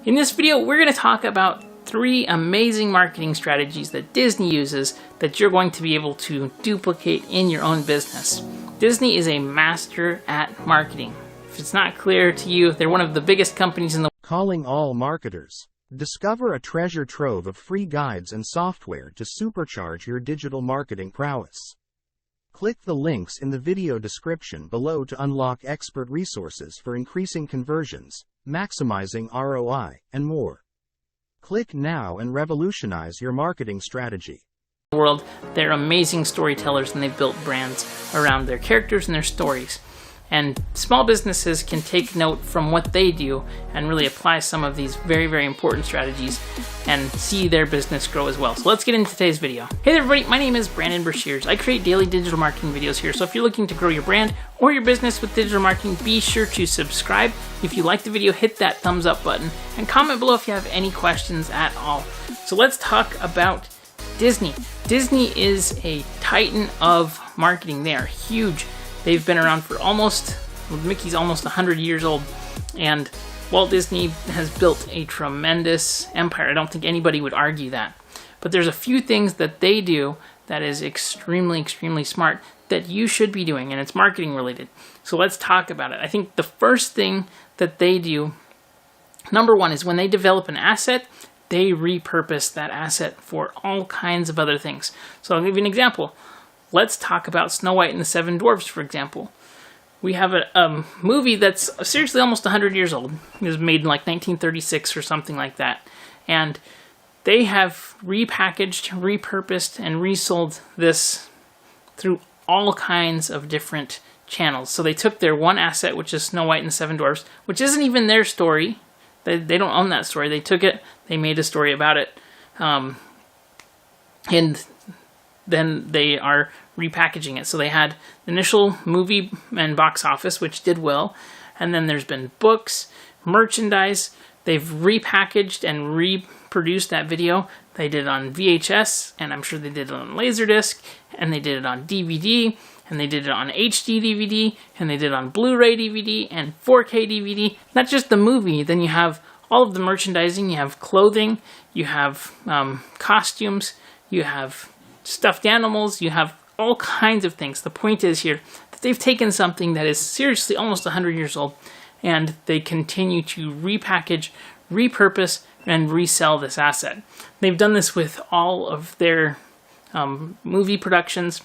In this video, we're going to talk about 3 amazing marketing strategies that Disney uses that you're going to be able to duplicate in your own business. Disney is a master at marketing. If it's not clear to you, they're one of the biggest companies in the world. Calling all marketers. Discover a treasure trove of free guides and software to supercharge your digital marketing prowess. Click the links in the video description below to unlock expert resources for increasing conversions, maximizing ROI, and more. Click now and revolutionize your marketing strategy. World, they're amazing storytellers and they've built brands around their characters and their stories. And small businesses can take note from what they do and really apply some of these very, very important strategies and see their business grow as well. So let's get into today's video. Hey there everybody, my name is Brandon Brashears. I create daily digital marketing videos here. So if you're looking to grow your brand or your business with digital marketing, be sure to subscribe. If you like the video, hit that thumbs up button and comment below if you have any questions at all. So let's talk about Disney. Disney is a titan of marketing. They are huge. They've been around for Mickey's almost 100 years old, and Walt Disney has built a tremendous empire. I don't think anybody would argue that. But there's a few things that they do that is extremely, extremely smart that you should be doing, and it's marketing related. So let's talk about it. I think the first thing that they do, number one, is when they develop an asset, they repurpose that asset for all kinds of other things. So I'll give you an example. Let's talk about Snow White and the Seven Dwarfs, for example. We have a movie that's seriously almost 100 years old. It was made in like 1936 or something like that. And they have repackaged, repurposed, and resold this through all kinds of different channels. So they took their one asset, which is Snow White and the Seven Dwarfs, which isn't even their story. They don't own that story. They took it, they made a story about it, and then they are repackaging it. So they had the initial movie and box office, which did well, and then there's been books, merchandise. They've repackaged and reproduced that video. They did it on VHS, and I'm sure they did it on Laserdisc, and they did it on DVD, and they did it on HD DVD, and they did it on Blu-ray DVD and 4K DVD. Not just the movie, then you have all of the merchandising, you have clothing, you have costumes, you have stuffed animals, you have all kinds of things. The point is here that they've taken something that is seriously almost 100 years old, and they continue to repackage, repurpose, and resell this asset. They've done this with all of their movie productions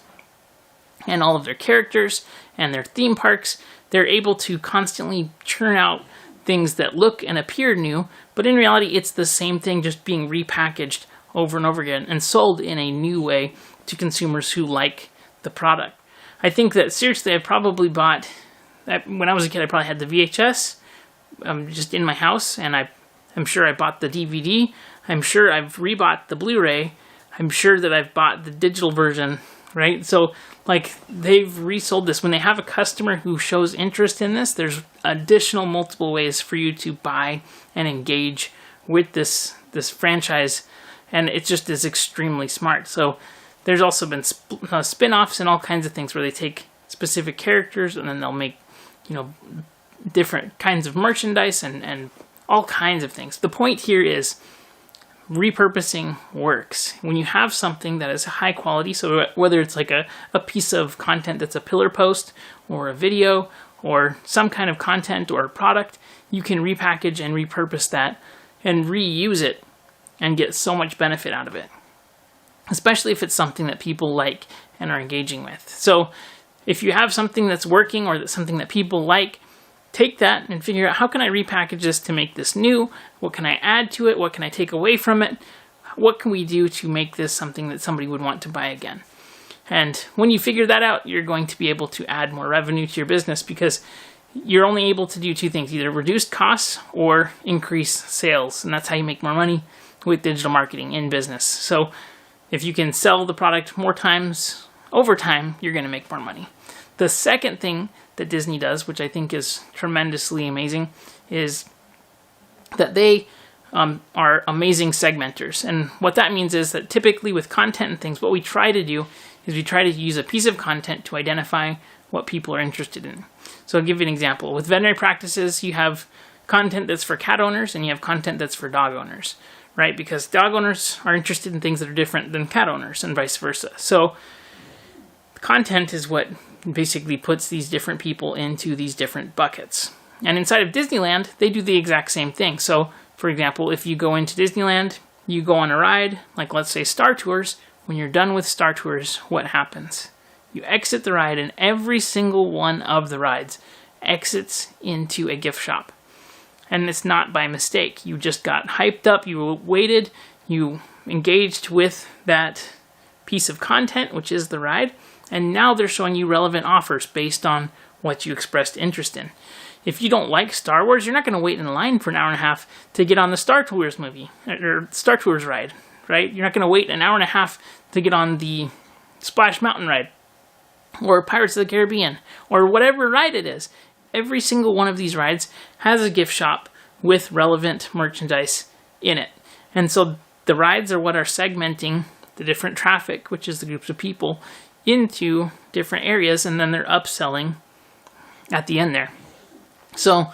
and all of their characters and their theme parks. They're able to constantly churn out things that look and appear new, but in reality it's the same thing just being repackaged over and over again and sold in a new way to consumers who like the product. I think that seriously, I probably bought, when I was a kid, I probably had the VHS just in my house, and I'm sure I bought the DVD. I'm sure I've rebought the Blu-ray. I'm sure that I've bought the digital version, right? So like they've resold this. When they have a customer who shows interest in this, there's additional multiple ways for you to buy and engage with this franchise. And it just is extremely smart. So there's also been spin-offs and all kinds of things where they take specific characters and then they'll make, different kinds of merchandise and all kinds of things. The point here is repurposing works. When you have something that is high quality, so whether it's like a piece of content that's a pillar post or a video or some kind of content or a product, you can repackage and repurpose that and reuse it and get so much benefit out of it, especially if it's something that people like and are engaging with. So if you have something that's working or that's something that people like, take that and figure out, how can I repackage this to make this new? What can I add to it? What can I take away from it? What can we do to make this something that somebody would want to buy again? And when you figure that out, you're going to be able to add more revenue to your business because you're only able to do 2 things, either reduce costs or increase sales. And that's how you make more money with digital marketing in business. So if you can sell the product more times over time, you're going to make more money. The second thing that Disney does, which I think is tremendously amazing, is that they are amazing segmenters. And what that means is that typically with content and things, what we try to do is we try to use a piece of content to identify what people are interested in. So I'll give you an example. With veterinary practices, you have content that's for cat owners and you have content that's for dog owners, right? Because dog owners are interested in things that are different than cat owners and vice versa. So content is what basically puts these different people into these different buckets. And inside of Disneyland, they do the exact same thing. So, for example, if you go into Disneyland, you go on a ride, like let's say Star Tours. When you're done with Star Tours, what happens? You exit the ride, and every single one of the rides exits into a gift shop. And it's not by mistake. You just got hyped up, you waited, you engaged with that piece of content, which is the ride, and now they're showing you relevant offers based on what you expressed interest in. If you don't like Star Wars, you're not going to wait in line for an hour and a half to get on the Star Tours movie, or Star Tours ride, right? You're not going to wait an hour and a half to get on the Splash Mountain ride, or Pirates of the Caribbean, or whatever ride it is. Every single one of these rides has a gift shop with relevant merchandise in it. And so the rides are what are segmenting the different traffic, which is the groups of people, into different areas, and then they're upselling at the end there. So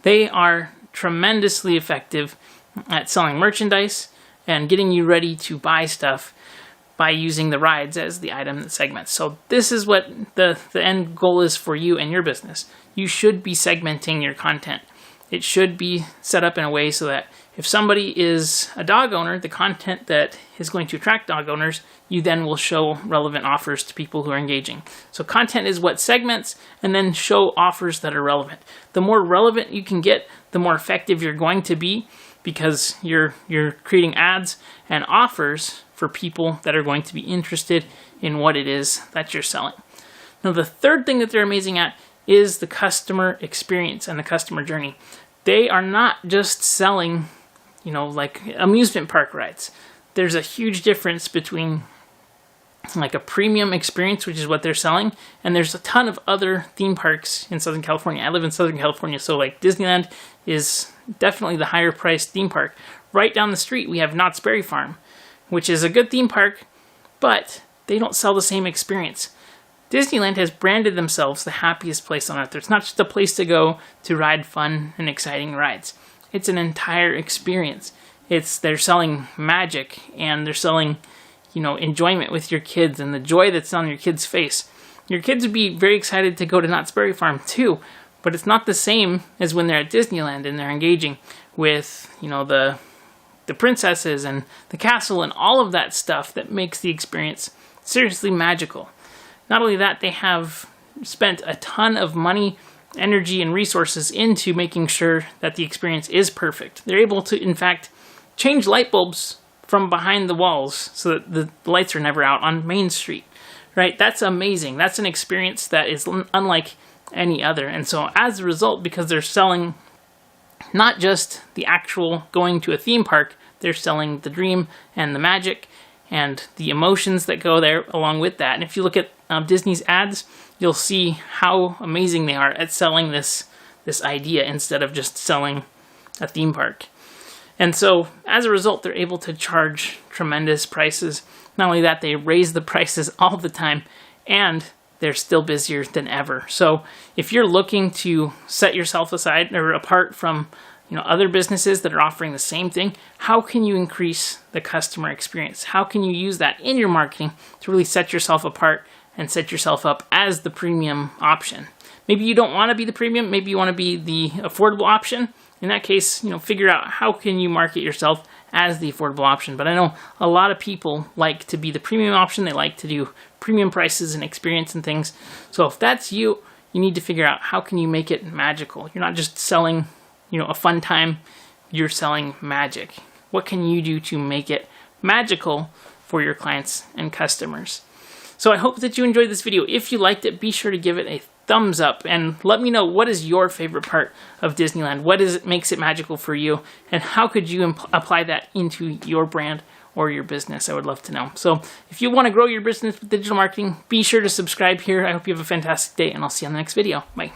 they are tremendously effective at selling merchandise and getting you ready to buy stuff by using the rides as the item that segments. So this is what the end goal is for you and your business. You should be segmenting your content. It should be set up in a way so that if somebody is a dog owner, the content that is going to attract dog owners, you then will show relevant offers to people who are engaging. So content is what segments, and then show offers that are relevant. The more relevant you can get, the more effective you're going to be, because you're creating ads and offers for people that are going to be interested in what it is that you're selling. Now, the third thing that they're amazing at is the customer experience and the customer journey. They are not just selling, like amusement park rides. There's a huge difference between like a premium experience, which is what they're selling, and there's a ton of other theme parks in Southern California. I live in Southern California, so like Disneyland is definitely the higher priced theme park. Right down the street, we have Knott's Berry Farm, which is a good theme park, but they don't sell the same experience. Disneyland has branded themselves the happiest place on earth. It's not just a place to go to ride fun and exciting rides. It's an entire experience. They're selling magic, and they're selling, enjoyment with your kids and the joy that's on your kids' face. Your kids would be very excited to go to Knott's Berry Farm too, but it's not the same as when they're at Disneyland and they're engaging with, the princesses and the castle and all of that stuff that makes the experience seriously magical. Not only that, they have spent a ton of money, energy, and resources into making sure that the experience is perfect. They're able to, in fact, change light bulbs from behind the walls so that the lights are never out on Main Street, right? That's amazing. That's an experience that is unlike any other. And so as a result, because they're selling not just the actual going to a theme park, they're selling the dream and the magic and the emotions that go there along with that. And if you look at Disney's ads, you'll see how amazing they are at selling this idea instead of just selling a theme park. And so as a result, they're able to charge tremendous prices. Not only that, they raise the prices all the time, and they're still busier than ever. So if you're looking to set yourself aside or apart from other businesses that are offering the same thing, how can you increase the customer experience? How can you use that in your marketing to really set yourself apart and set yourself up as the premium option? Maybe you don't want to be the premium. Maybe you want to be the affordable option. In that case, figure out how can you market yourself as the affordable option. But I know a lot of people like to be the premium option. They like to do premium prices and experience and things. So if that's you, you need to figure out how can you make it magical. You're not just selling a fun time, you're selling magic. What can you do to make it magical for your clients and customers? So I hope that you enjoyed this video. If you liked it, be sure to give it a thumbs up and let me know what is your favorite part of Disneyland. What is it makes it magical for you, and how could you apply that into your brand or your business? I would love to know. So if you want to grow your business with digital marketing, be sure to subscribe here. I hope you have a fantastic day, and I'll see you on the next video. Bye.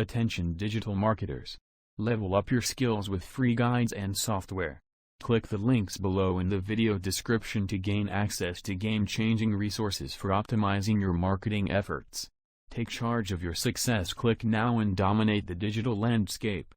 Attention digital marketers. Level up your skills with free guides and software. Click the links below in the video description to gain access to game-changing resources for optimizing your marketing efforts. Take charge of your success. Click now and dominate the digital landscape.